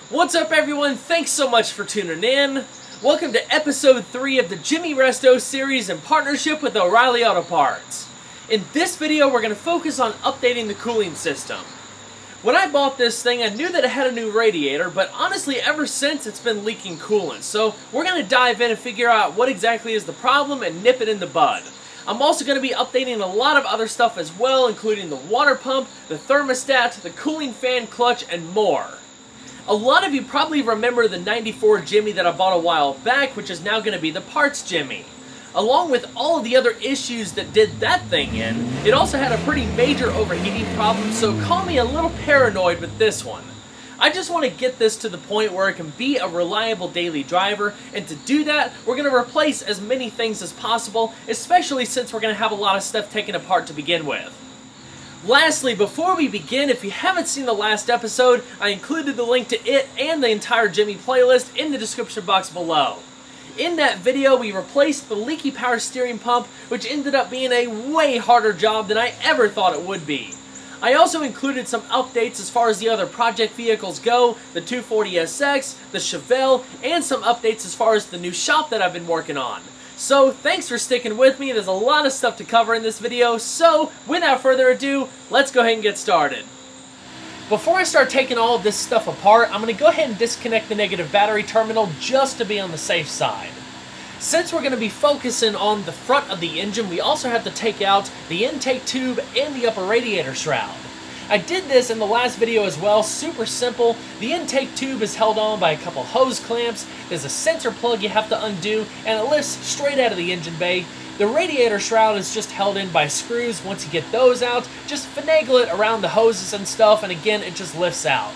What's up, everyone? Thanks so much for tuning in. Welcome to episode 3 of the Jimmy Resto series in partnership with O'Reilly Auto Parts. In this video, we're going to focus on updating the cooling system. When I bought this thing, I knew that it had a new radiator, but honestly, ever since, it's been leaking coolant. So we're going to dive in and figure out what exactly is the problem and nip it in the bud. I'm also going to be updating a lot of other stuff as well, including the water pump, the thermostat, the cooling fan clutch, and more. A lot of you probably remember the 94 Jimmy that I bought a while back, which is now going to be the parts Jimmy. Along with all of the other issues that did that thing in, it also had a pretty major overheating problem, so call me a little paranoid with this one. I just want to get this to the point where it can be a reliable daily driver, and to do that, we're going to replace as many things as possible, especially since we're going to have a lot of stuff taken apart to begin with. Lastly, before we begin, if you haven't seen the last episode, I included the link to it and the entire Jimmy playlist in the description box below. In that video, we replaced the leaky power steering pump, which ended up being a way harder job than I ever thought it would be. I also included some updates as far as the other project vehicles go, the 240SX, the Chevelle, and some updates as far as the new shop that I've been working on. So, thanks for sticking with me. There's a lot of stuff to cover in this video, so without further ado, let's go ahead and get started. Before I start taking all of this stuff apart, I'm going to go ahead and disconnect the negative battery terminal just to be on the safe side. Since we're going to be focusing on the front of the engine, we also have to take out the intake tube and the upper radiator shroud. I did this in the last video as well, super simple. The intake tube is held on by a couple hose clamps, there's a sensor plug you have to undo, and it lifts straight out of the engine bay. The radiator shroud is just held in by screws. Once you get those out, just finagle it around the hoses and stuff, and again, it just lifts out.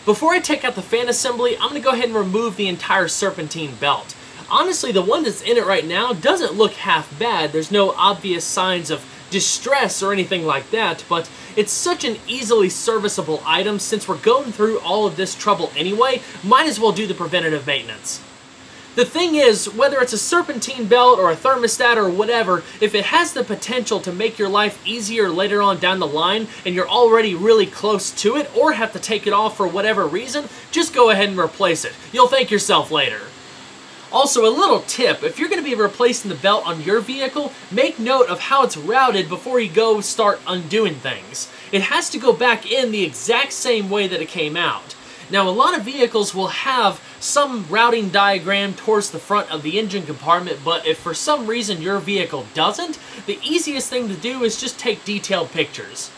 Before I take out the fan assembly, I'm going to go ahead and remove the entire serpentine belt. Honestly, the one that's in it right now doesn't look half bad. There's no obvious signs of distress or anything like that, but it's such an easily serviceable item. Since we're going through all of this trouble anyway, might as well do the preventative maintenance. The thing is, whether it's a serpentine belt or a thermostat or whatever, if it has the potential to make your life easier later on down the line and you're already really close to it or have to take it off for whatever reason, just go ahead and replace it. You'll thank yourself later. Also, a little tip, if you're going to be replacing the belt on your vehicle, make note of how it's routed before you go start undoing things. It has to go back in the exact same way that it came out. Now, a lot of vehicles will have some routing diagram towards the front of the engine compartment, but if for some reason your vehicle doesn't, the easiest thing to do is just take detailed pictures.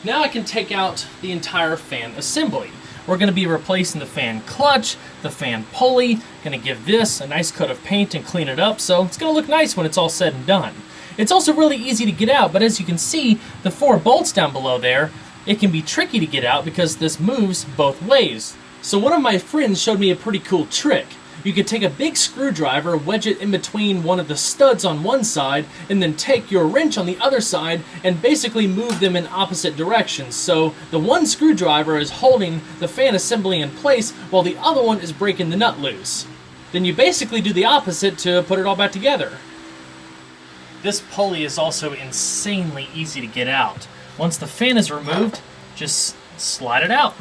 Now I can take out the entire fan assembly. We're going to be replacing the fan clutch, the fan pulley, going to give this a nice coat of paint and clean it up, so it's going to look nice when it's all said and done. It's also really easy to get out, but as you can see, the 4 bolts down below there, it can be tricky to get out because this moves both ways. So one of my friends showed me a pretty cool trick. You could take a big screwdriver, wedge it in between one of the studs on one side, and then take your wrench on the other side and basically move them in opposite directions. So the one screwdriver is holding the fan assembly in place while the other one is breaking the nut loose. Then you basically do the opposite to put it all back together. This pulley is also insanely easy to get out. Once the fan is removed, just slide it out.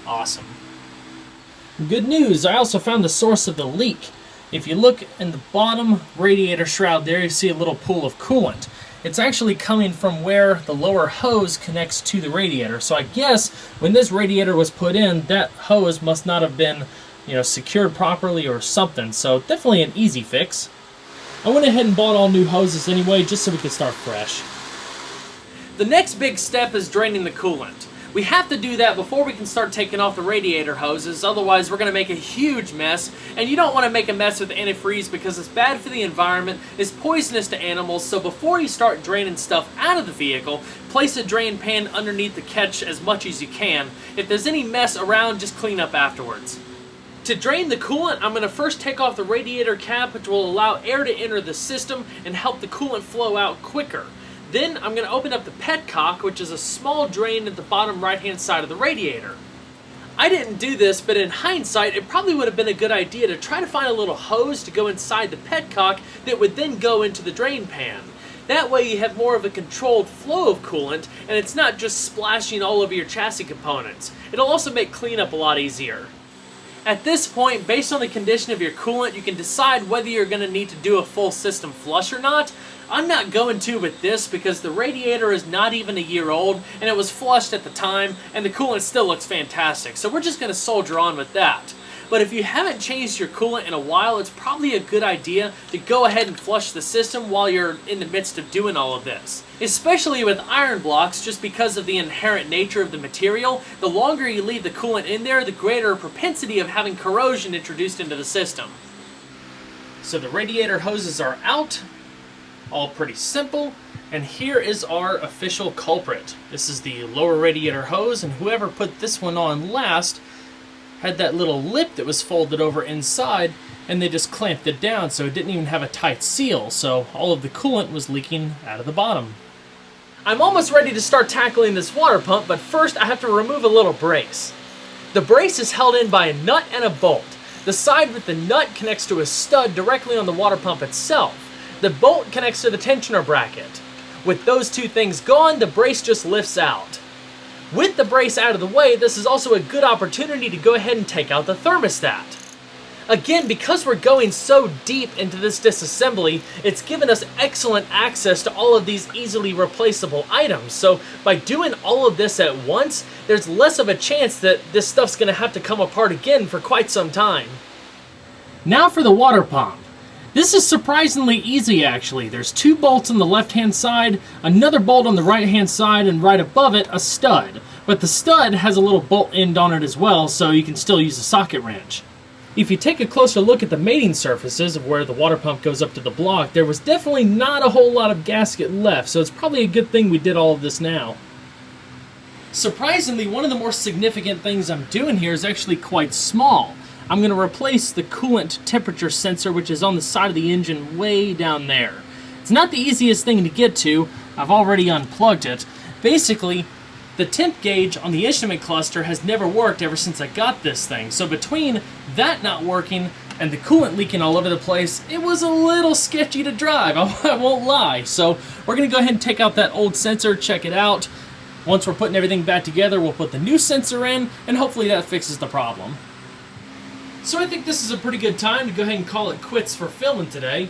Awesome. Good news, I also found the source of the leak. If you look in the bottom radiator shroud there, you see a little pool of coolant. It's actually coming from where the lower hose connects to the radiator. So I guess when this radiator was put in, that hose must not have been, secured properly or something. So definitely an easy fix. I went ahead and bought all new hoses anyway, just so we could start fresh. The next big step is draining the coolant. We have to do that before we can start taking off the radiator hoses, otherwise we're going to make a huge mess, and you don't want to make a mess with antifreeze because it's bad for the environment, it's poisonous to animals, so before you start draining stuff out of the vehicle, place a drain pan underneath the catch as much as you can. If there's any mess around, just clean up afterwards. To drain the coolant, I'm going to first take off the radiator cap, which will allow air to enter the system and help the coolant flow out quicker. Then I'm going to open up the petcock, which is a small drain at the bottom right-hand side of the radiator. I didn't do this, but in hindsight, it probably would have been a good idea to try to find a little hose to go inside the petcock that would then go into the drain pan. That way you have more of a controlled flow of coolant, and it's not just splashing all over your chassis components. It'll also make cleanup a lot easier. At this point, based on the condition of your coolant, you can decide whether you're going to need to do a full system flush or not. I'm not going to with this because the radiator is not even a year old, and it was flushed at the time, and the coolant still looks fantastic, so we're just going to soldier on with that. But if you haven't changed your coolant in a while, it's probably a good idea to go ahead and flush the system while you're in the midst of doing all of this. Especially with iron blocks, just because of the inherent nature of the material, the longer you leave the coolant in there, the greater propensity of having corrosion introduced into the system. So the radiator hoses are out, all pretty simple, and here is our official culprit. This is the lower radiator hose, and whoever put this one on last had that little lip that was folded over inside, and they just clamped it down so it didn't even have a tight seal, so all of the coolant was leaking out of the bottom. I'm almost ready to start tackling this water pump, but first I have to remove a little brace. The brace is held in by a nut and a bolt. The side with the nut connects to a stud directly on the water pump itself. The bolt connects to the tensioner bracket. With those two things gone, the brace just lifts out. With the brace out of the way, this is also a good opportunity to go ahead and take out the thermostat. Again, because we're going so deep into this disassembly, it's given us excellent access to all of these easily replaceable items. So by doing all of this at once, there's less of a chance that this stuff's going to have to come apart again for quite some time. Now for the water pump. This is surprisingly easy actually. There's two bolts on the left-hand side, another bolt on the right-hand side, and right above it, a stud. But the stud has a little bolt end on it as well, so you can still use a socket wrench. If you take a closer look at the mating surfaces of where the water pump goes up to the block, there was definitely not a whole lot of gasket left, so it's probably a good thing we did all of this now. Surprisingly, one of the more significant things I'm doing here is actually quite small. I'm going to replace the coolant temperature sensor, which is on the side of the engine way down there. It's not the easiest thing to get to. I've already unplugged it. Basically, the temp gauge on the instrument cluster has never worked ever since I got this thing. So between that not working and the coolant leaking all over the place, it was a little sketchy to drive, I won't lie. So we're going to go ahead and take out that old sensor, check it out. Once we're putting everything back together, we'll put the new sensor in, and hopefully that fixes the problem. So I think this is a pretty good time to go ahead and call it quits for filming today.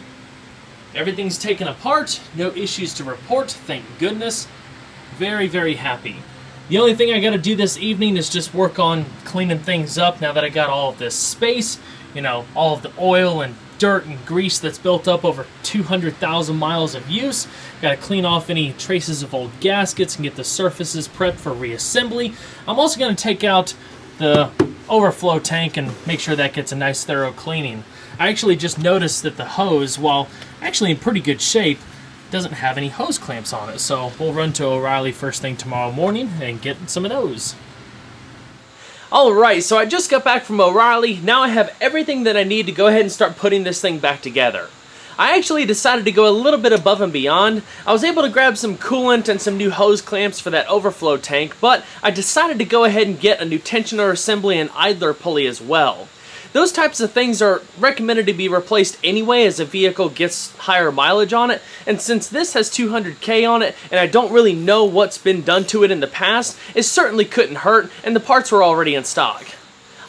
Everything's taken apart, no issues to report, thank goodness. Very, very happy. The only thing I gotta do this evening is just work on cleaning things up now that I got all of this space. You know, all of the oil and dirt and grease that's built up over 200,000 miles of use. Gotta clean off any traces of old gaskets and get the surfaces prepped for reassembly. I'm also gonna take out the overflow tank and make sure that gets a nice thorough cleaning. I actually just noticed that the hose, while actually in pretty good shape, doesn't have any hose clamps on it, so we'll run to O'Reilly first thing tomorrow morning and get some of those. Alright, so I just got back from O'Reilly. Now I have everything that I need to go ahead and start putting this thing back together. I actually decided to go a little bit above and beyond. I was able to grab some coolant and some new hose clamps for that overflow tank, but I decided to go ahead and get a new tensioner assembly and idler pulley as well. Those types of things are recommended to be replaced anyway as a vehicle gets higher mileage on it, and since this has 200k on it and I don't really know what's been done to it in the past, it certainly couldn't hurt, and the parts were already in stock.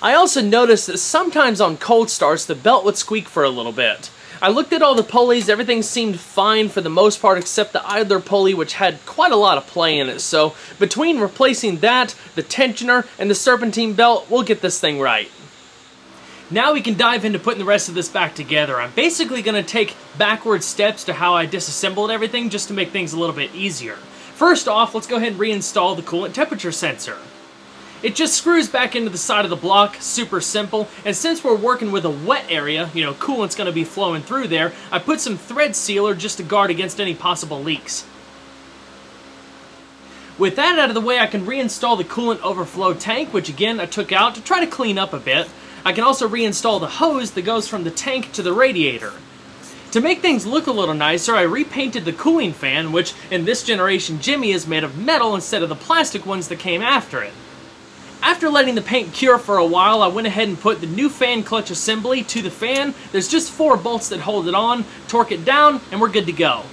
I also noticed that sometimes on cold starts the belt would squeak for a little bit. I looked at all the pulleys, everything seemed fine for the most part except the idler pulley, which had quite a lot of play in it, so between replacing that, the tensioner, and the serpentine belt, we'll get this thing right. Now we can dive into putting the rest of this back together. I'm basically going to take backward steps to how I disassembled everything just to make things a little bit easier. First off, let's go ahead and reinstall the coolant temperature sensor. It just screws back into the side of the block, super simple, and since we're working with a wet area, you know, coolant's going to be flowing through there, I put some thread sealer just to guard against any possible leaks. With that out of the way, I can reinstall the coolant overflow tank, which again I took out to try to clean up a bit. I can also reinstall the hose that goes from the tank to the radiator. To make things look a little nicer, I repainted the cooling fan, which in this generation Jimmy is made of metal instead of the plastic ones that came after it. After letting the paint cure for a while, I went ahead and put the new fan clutch assembly to the fan. There's just 4 bolts that hold it on, torque it down, and we're good to go.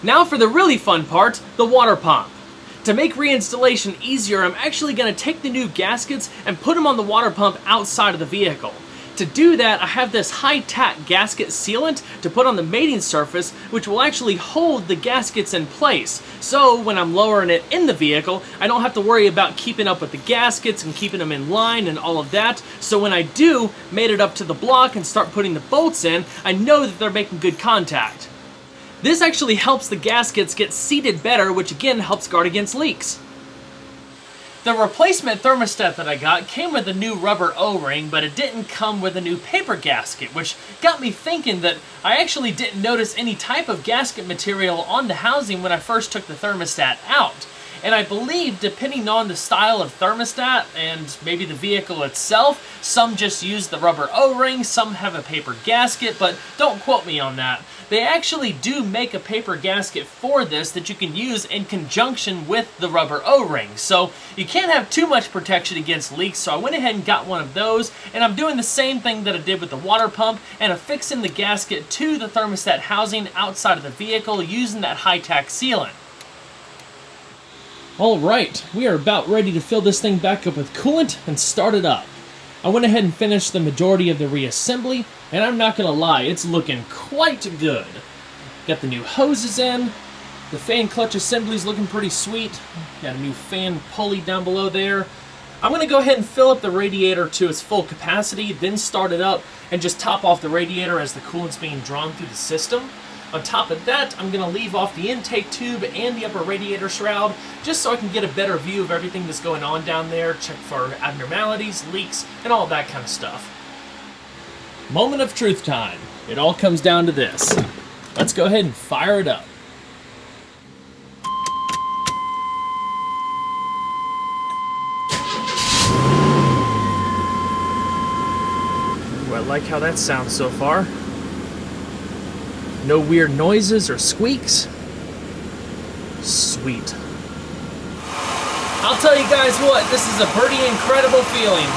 Now for the really fun part, the water pump. To make reinstallation easier, I'm actually going to take the new gaskets and put them on the water pump outside of the vehicle. To do that, I have this high-tack gasket sealant to put on the mating surface, which will actually hold the gaskets in place. So when I'm lowering it in the vehicle, I don't have to worry about keeping up with the gaskets and keeping them in line and all of that. So when I do mate it up to the block and start putting the bolts in, I know that they're making good contact. This actually helps the gaskets get seated better, which again helps guard against leaks. The replacement thermostat that I got came with a new rubber O-ring, but it didn't come with a new paper gasket, which got me thinking that I actually didn't notice any type of gasket material on the housing when I first took the thermostat out. And I believe, depending on the style of thermostat and maybe the vehicle itself, some just use the rubber O-ring, some have a paper gasket, but don't quote me on that. They actually do make a paper gasket for this that you can use in conjunction with the rubber O-ring. So you can't have too much protection against leaks, so I went ahead and got one of those, and I'm doing the same thing that I did with the water pump and affixing the gasket to the thermostat housing outside of the vehicle using that high-tack sealant. Alright, we are about ready to fill this thing back up with coolant and start it up. I went ahead and finished the majority of the reassembly, and I'm not going to lie, it's looking quite good. Got the new hoses in, the fan clutch assembly's looking pretty sweet, got a new fan pulley down below there. I'm going to go ahead and fill up the radiator to its full capacity, then start it up and just top off the radiator as the coolant's being drawn through the system. On top of that, I'm going to leave off the intake tube and the upper radiator shroud, just so I can get a better view of everything that's going on down there, check for abnormalities, leaks, and all that kind of stuff. Moment of truth time. It all comes down to this. Let's go ahead and fire it up. Ooh, I like how that sounds so far. No weird noises or squeaks. Sweet. I'll tell you guys what, this is a pretty incredible feeling.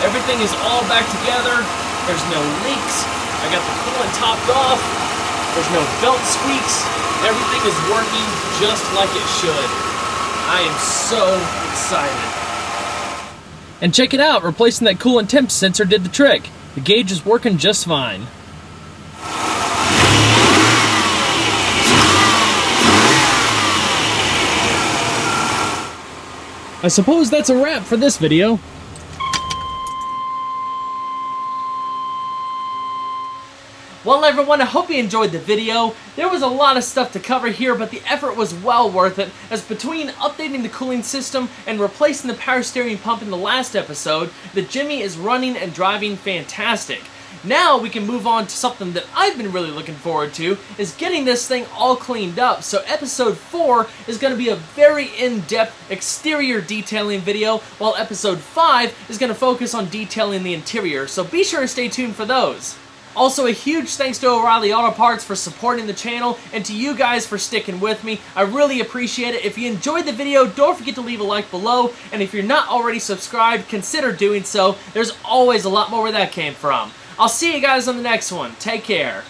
Everything is all back together. There's no leaks. I got the coolant topped off. There's no belt squeaks. Everything is working just like it should. I am so excited. And check it out, replacing that coolant temp sensor did the trick. The gauge is working just fine. I suppose that's a wrap for this video. Well everyone, I hope you enjoyed the video. There was a lot of stuff to cover here, but the effort was well worth it, as between updating the cooling system and replacing the power steering pump in the last episode, the Jimmy is running and driving fantastic. Now we can move on to something that I've been really looking forward to, is getting this thing all cleaned up. So episode 4 is going to be a very in-depth exterior detailing video, while episode 5 is going to focus on detailing the interior. So be sure to stay tuned for those. Also, a huge thanks to O'Reilly Auto Parts for supporting the channel, and to you guys for sticking with me. I really appreciate it. If you enjoyed the video, don't forget to leave a like below, and if you're not already subscribed, consider doing so. There's always a lot more where that came from. I'll see you guys on the next one. Take care.